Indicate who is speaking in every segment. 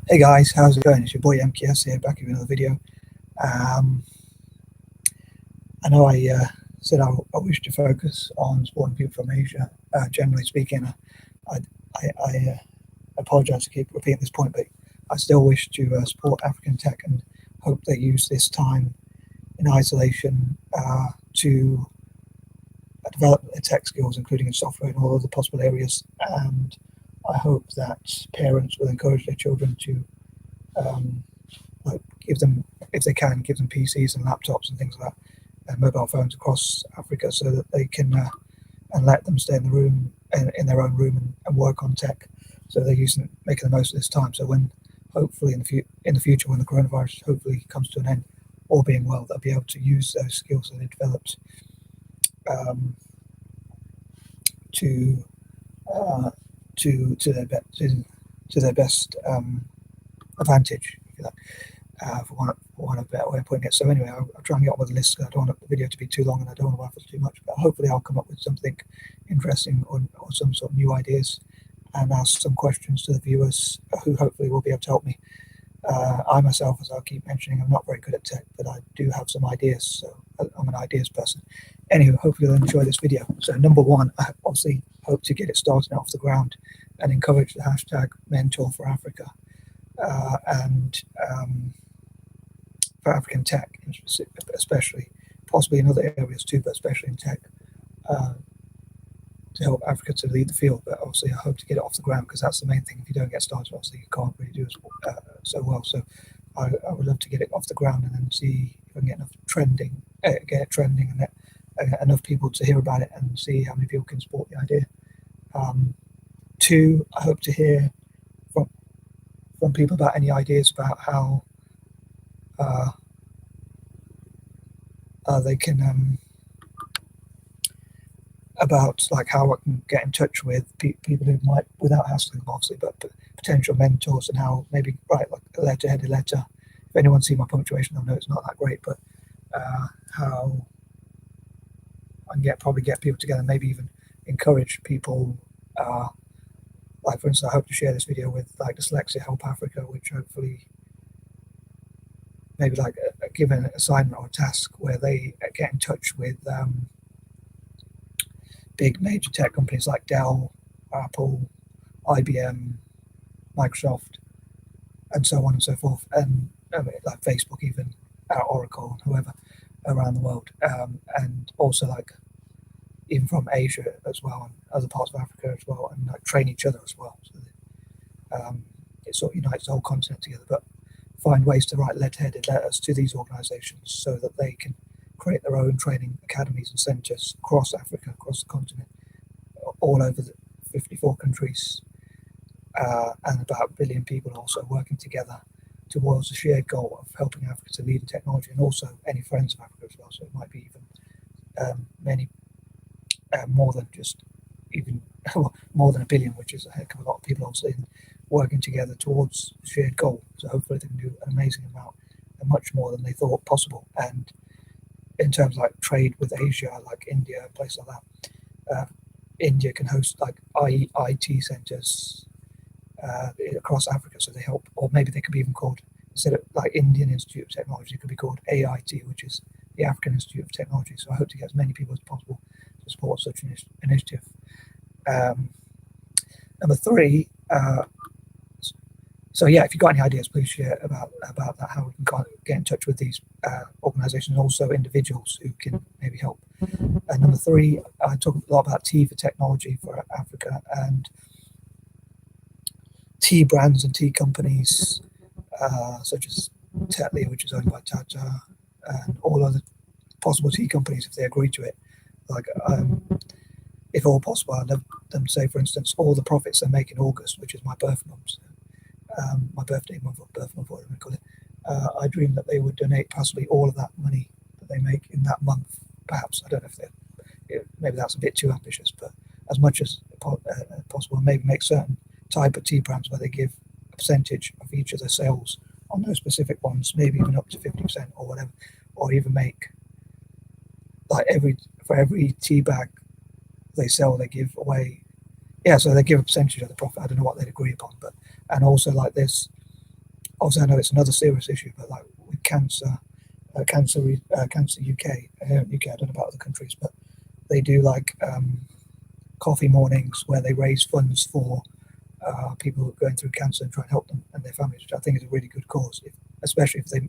Speaker 1: Hey guys, how's it going? It's your boy M.K.S here, back with another video. Um, I know I said I wish to focus on supporting people from Asia. Generally speaking, I apologize to keep repeating this point, but I still wish to support African tech and hope they use this time in isolation to develop their tech skills, including in software and all other possible areas. And I hope that parents will encourage their children to um, give them, if they can, give them PCs and laptops and things like that, and mobile phones across Africa, so that they can and let them stay in the room, in their own room, and work on tech. So they're making the most of this time. So when hopefully in the future, when the coronavirus hopefully comes to an end, all being well, they'll be able to use those skills that they developed um, to uh, to their best advantage, if you like. For one of a better way of putting it. So anyway, I'll try and get on with the list. I don't want the video to be too long, and I don't want to waffle too much. But hopefully, I'll come up with something interesting or some sort of new ideas, and ask some questions to the viewers who hopefully will be able to help me. I myself, as I'll keep mentioning, I'm not very good at tech, but I do have some ideas. So I'm an ideas person. Anyway, hopefully you'll enjoy this video. So number one, I obviously hope to get it started off the ground and encourage the hashtag Mentor for Africa. And for African tech, especially, possibly in other areas too, but especially in tech, uh, to help Africa to lead the field. But obviously, I hope to get it off the ground, because that's the main thing. If you don't get started, obviously, you can't really do so well. So I would love to get it off the ground, and then see if I can get enough get it trending, and enough people to hear about it, and see how many people can support the idea. Two, I hope to hear from people about any ideas about how they can about like how I can get in touch with people who might, without hassling them obviously, but potential mentors, and how maybe write like a headed letter. If anyone's seen my punctuation, they'll know it's not that great, but how I can probably get people together, maybe even encourage people. Like for instance, I hope to share this video with like Dyslexia Help Africa, which hopefully maybe like give an assignment or a task where they get in touch with big major tech companies like Dell, Apple, IBM, Microsoft, and so on and so forth, and like Facebook, even Oracle, and whoever around the world, and also like even from Asia as well, and other parts of Africa as well, and like train each other as well. So it sort of unites the whole continent together. But find ways to write letter-headed letters to these organisations so that they can create their own training academies and centres across Africa, across the continent, all over the 54 countries, and about 1 billion people also working together towards the shared goal of helping Africa to lead in technology, and also any friends of Africa as well. So it might be even many, more than just even more than 1 billion, which is a heck of a lot of people obviously working together towards the shared goal. So hopefully they can do an amazing amount, and much more than they thought possible. And in terms of like trade with Asia, like India, and places like that, India can host like I.I.T centres across Africa, so they help, or maybe they could be even called, instead of like Indian Institute of Technology, it could be called A.I.T, which is the African Institute of Technology. So I hope to get as many people as possible to support such an initiative. Number three, so yeah, if you've got any ideas, please share about that, how we can get in touch with these organisations, and also individuals who can maybe help. And number three, I talk a lot about tea for technology for Africa, and tea brands and tea companies such as Tetley, which is owned by Tata, and all other possible tea companies, if they agree to it. Like, if all possible, I'd love them to say, for instance, all the profits they make in August, which is my birth month, my birthday month, or birth month, whatever you call it, I dream that they would donate possibly all of that money that they make in that month. Perhaps, I don't know if maybe that's a bit too ambitious, but as much as possible, maybe make certain type of tea brands where they give a percentage of each of their sales on those specific ones, maybe even up to 50% or whatever, or even make like for every tea bag they sell, they give away. Yeah, so they give a percentage of the profit. I don't know what they'd agree upon, but and also like this, also I know it's another serious issue, but like with cancer, Cancer UK, UK, I don't know about other countries, but they do like coffee mornings where they raise funds for people who are going through cancer and try and help them and their families, which I think is a really good cause, especially if they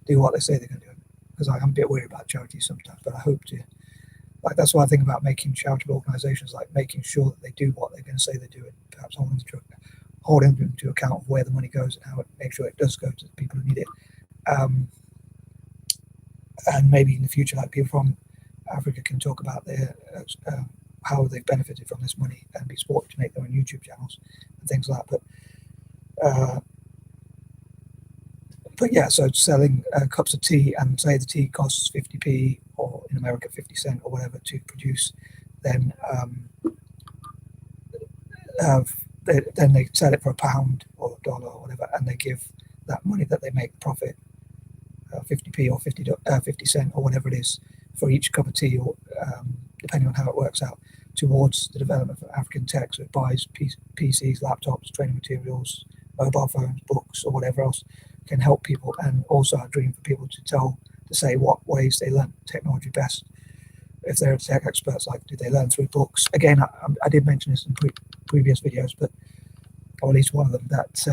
Speaker 1: do what they say they're going to do. Because I'm a bit worried about charities sometimes, but I hope to. Like that's what I think about making charitable organisations, like making sure that they do what they're going to say they do, and perhaps holding them to account of where the money goes and how it make sure it does go to the people who need it. And maybe in the future, like people from Africa can talk about their how they've benefited from this money and be supported to make their own YouTube channels and things like that. But yeah, so selling cups of tea, and say the tea costs 50p or in America 50 cents or whatever to produce, then then they sell it for £1 or $1 or whatever, and they give that money that they make profit, 50p or 50 cents or whatever it is for each cup of tea, or depending on how it works out, towards the development of African tech. So it buys PCs, laptops, training materials, mobile phones, books, or whatever else can help people. And also a dream for people to say what ways they learn technology best. If they're tech experts, like do they learn through books? Again, I did mention this in previous videos, but or at least one of them, that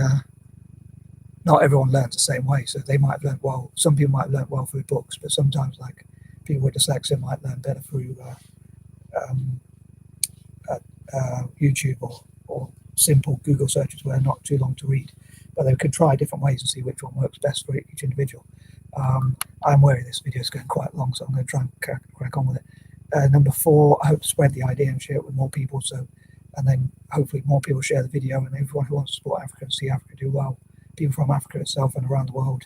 Speaker 1: not everyone learns the same way. So they might have learned well. Some people might have learned well through books, but sometimes like people with dyslexia might learn better through YouTube or simple Google searches where they're not too long to read. But they could try different ways and see which one works best for each individual. I'm wary this video is going quite long, so I'm going to try and crack on with it. Number 4, I hope to spread the idea and share it with more people. And then hopefully more people share the video, and everyone who wants to support Africa and see Africa do well, people from Africa itself and around the world,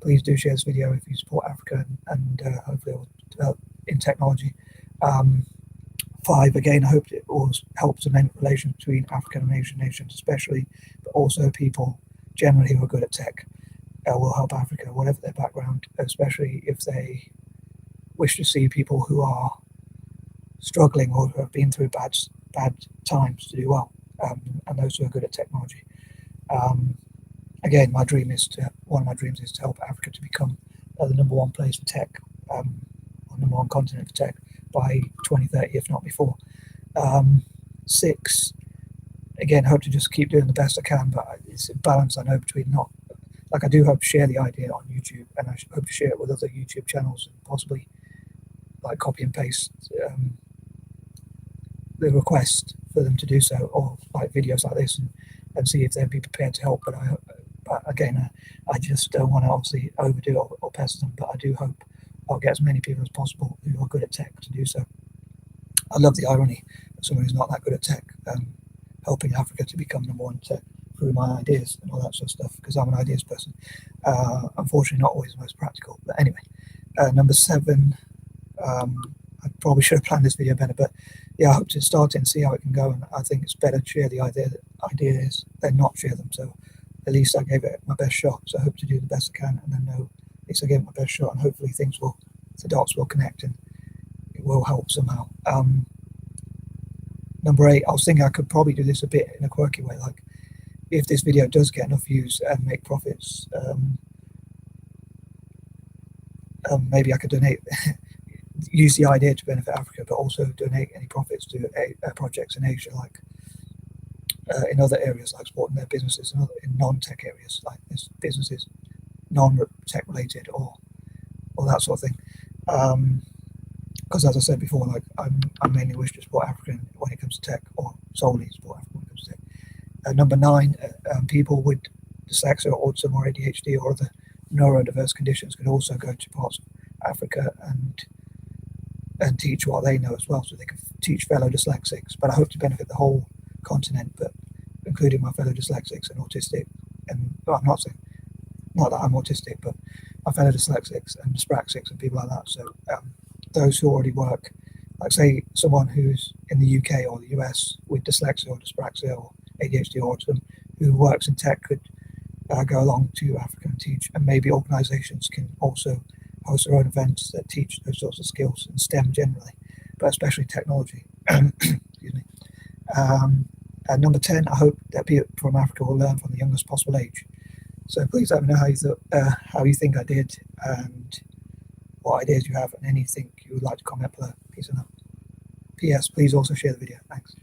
Speaker 1: please do share this video if you support Africa, and hopefully it will develop in technology. 5, again, I hope it will help cement relations between African and Asian nations, especially, but also people generally who are good at tech will help Africa, whatever their background, especially if they wish to see people who are struggling or who have been through bad times to do well, and those who are good at technology. Again, one of my dreams is to help Africa to become the number 1 place for tech, or number 1 continent for tech by 2030, if not before. 6, again, hope to just keep doing the best I can, but it's a balance, I know, between not, like I do hope to share the idea on YouTube, and I hope to share it with other YouTube channels, and possibly like copy and paste the request for them to do so, or like videos like this, and see if they'd be prepared to help. But again, I just don't want to obviously overdo it or pester them, but I do hope I'll get as many people as possible who are good at tech to do so. I love the irony of someone who's not that good at tech helping Africa to become number 1 tech through my ideas and all that sort of stuff, because I'm an ideas person. Unfortunately, not always the most practical. But anyway, number 7, I probably should have planned this video better, but yeah, I hope to start it and see how it can go. And I think it's better to share the ideas than not share them. So at least I gave it my best shot. So I hope to do the best I can, and then know at least I gave it my best shot, and hopefully the dots will connect and it will help somehow. Number 8, I was thinking I could probably do this a bit in a quirky way, like if this video does get enough views and make profits, maybe I could donate, use the idea to benefit Africa, but also donate any profits to projects in Asia, like in other areas, like supporting their businesses, and in non-tech areas, like this businesses non-tech related or that sort of thing. Because as I said before, like I mainly wish to support Africa when it comes to tech, or solely support Africa when it comes to tech. Number 9, people with dyslexia or autism or ADHD or other neurodiverse conditions could also go to parts of Africa and teach what they know as well, so they can teach fellow dyslexics. But I hope to benefit the whole continent, but including my fellow dyslexics and autistic, and well, I'm not saying not that I'm autistic, but my fellow dyslexics and dyspraxics and people like that. So those who already work, like say someone who's in the UK or the US with dyslexia or dyspraxia or ADHD or autism, who works in tech, could go along to Africa and teach. And maybe organisations can also host their own events that teach those sorts of skills in STEM generally, but especially technology. Excuse me. And number 10, I hope that people from Africa will learn from the youngest possible age. So please let me know how you think I did, and what ideas you have, and anything you would like to comment below. Peace and love. P.S. Please also share the video. Thanks.